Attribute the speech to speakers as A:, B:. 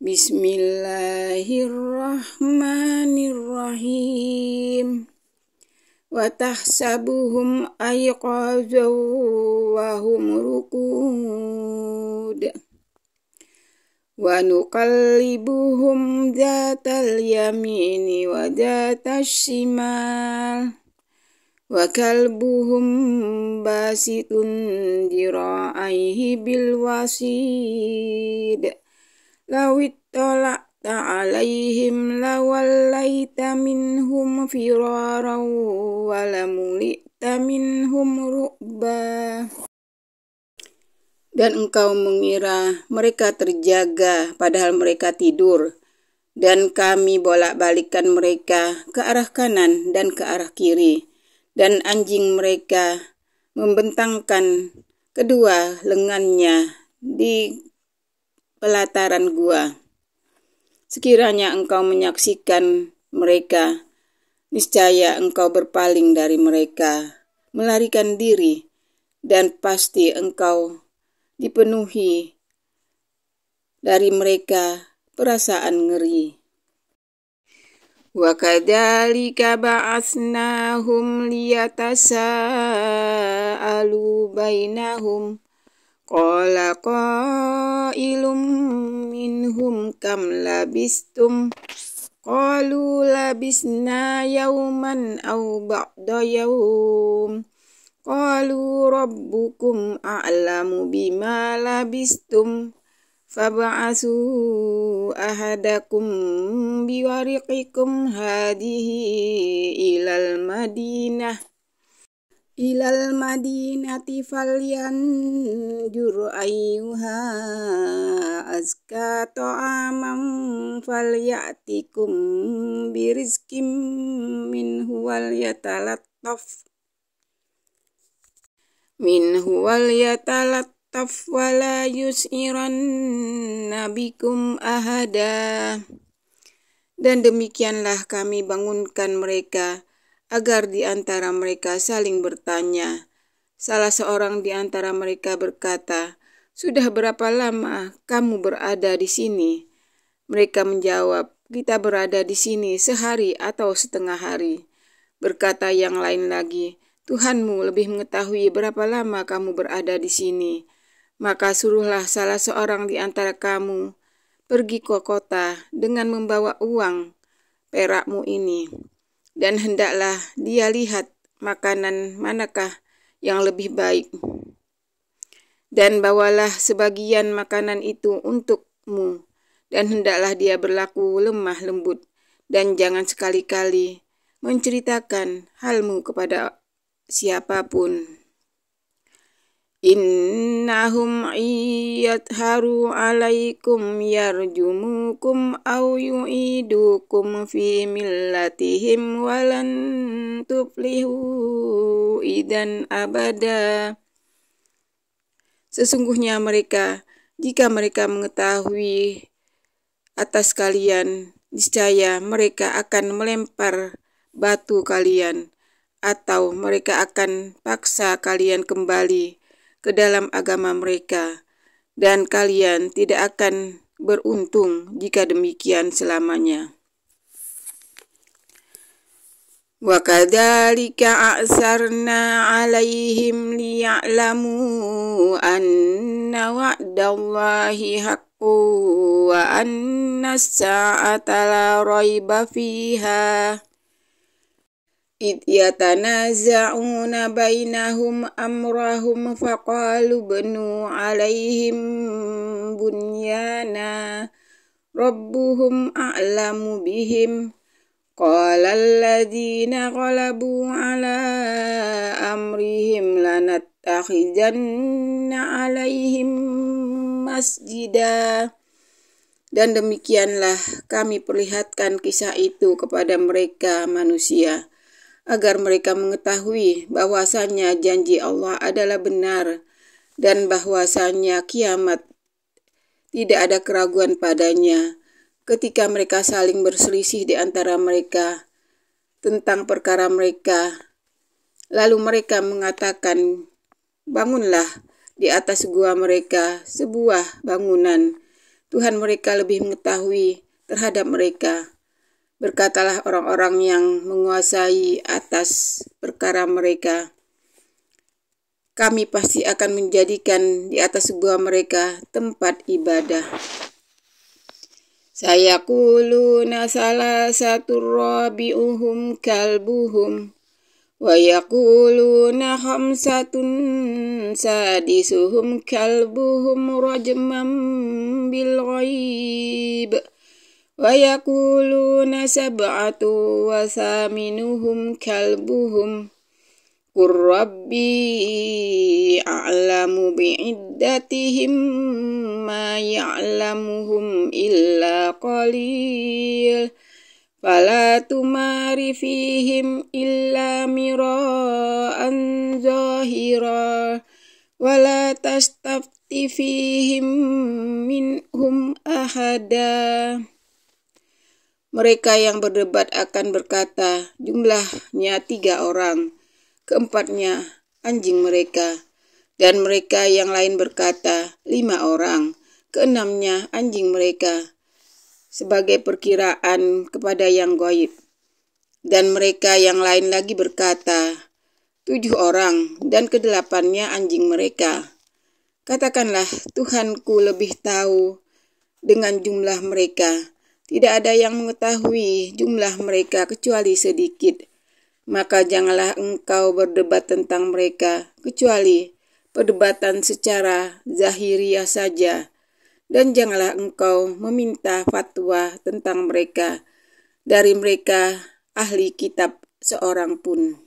A: Bismillahirrahmanirrahim. Wa tahsabuhum ayqazaw wa hum ruqud. Wa nuqallibuhum dhatal yamini wa dhatal shimal. Wa kalbuhum basitun dira'aihi bil wasid. Lawit tolakta alaihim lawallaita minhum firaran walamulita minhum ru'ba. Dan engkau mengira mereka terjaga padahal mereka tidur, dan kami bolak-balikan mereka ke arah kanan dan ke arah kiri, dan anjing mereka membentangkan kedua lengannya di pelataran gua. Sekiranya engkau menyaksikan mereka, niscaya engkau berpaling dari mereka, melarikan diri, dan pasti engkau dipenuhi dari mereka perasaan ngeri. Wa kadzalika ba'atsnahum liyatasaalu bainahum. Qala qailum minhum kam labistum. Qalu labisna yawman aw ba'da yawm. Qalu rabbukum a'lamu bima labistum. Fab'asu ahadakum biwariqikum hadihi ilal madinati falyanjur ayyuha azka ta'amam falyatikum birizkim minhu wal yatalattaf wala yus'iranna bikum ahada. Dan demikianlah kami bangunkan mereka agar di antara mereka saling bertanya. Salah seorang di antara mereka berkata, "Sudah berapa lama kamu berada di sini?" Mereka menjawab, "Kita berada di sini sehari atau setengah hari." Berkata yang lain lagi, "Tuhanmu lebih mengetahui berapa lama kamu berada di sini. Maka suruhlah salah seorang di antara kamu pergi ke kota dengan membawa uang perakmu ini. Dan hendaklah dia lihat makanan manakah yang lebih baik. Dan bawalah sebagian makanan itu untukmu. Dan hendaklah dia berlaku lemah lembut. Dan jangan sekali-kali menceritakan halmu kepada siapapun. Innahum iyatharu alaikum yarjumukum aw yu'idukum fi millatihim walan tuflihu idan abada. Sesungguhnya mereka, jika mereka mengetahui atas kalian, niscaya mereka akan melempar batu kalian, atau mereka akan paksa kalian kembali ke dalam agama mereka, dan kalian tidak akan beruntung jika demikian selamanya. Wa kadzalika a'sarna 'alaihim liya'lamu anna wa'dallahi haqqun wa anna as-sa'ata la raiba fiha. Id yatanaza'una bainahum amrahum faqalu banu alaihim bunyana rabbuhum a'lamu bihim. Qala alladhina ghalabu ala amrihim lanattakhidanna alaihim masjida. Dan demikianlah kami perlihatkan kisah itu kepada mereka manusia, agar mereka mengetahui bahwasanya janji Allah adalah benar dan bahwasanya kiamat tidak ada keraguan padanya. Ketika mereka saling berselisih di antara mereka tentang perkara mereka, lalu mereka mengatakan, "Bangunlah di atas gua mereka sebuah bangunan, Tuhan mereka lebih mengetahui terhadap mereka. Berkatalah orang-orang yang menguasai atas perkara mereka, kami pasti akan menjadikan di atas gua mereka tempat ibadah. Sayaquluna salasatu rabi'uhum kalbuhum wa yaquluna khamsatun sadisuhum kalbuhum rajman bil ghaib wa yaquluna sab'atu wa thaminuhum kalbuhum Qur Rabbi a'lamu bi'iddatihim ma ya'lamuhum illa qalil fala tumari fihim illa mira'an zahira wala tastafti fihim minhum ahada. Mereka yang berdebat akan berkata, jumlahnya 3 orang. Keempatnya anjing mereka, dan mereka yang lain berkata 5 orang, keenamnya anjing mereka, sebagai perkiraan kepada yang gaib. Dan mereka yang lain lagi berkata 7 orang, dan ke-8-nya anjing mereka. Katakanlah, Tuhanku lebih tahu dengan jumlah mereka. Tidak ada yang mengetahui jumlah mereka kecuali sedikit. Maka janganlah engkau berdebat tentang mereka, kecuali perdebatan secara zahiriah saja. Dan janganlah engkau meminta fatwa tentang mereka dari mereka ahli kitab seorang pun.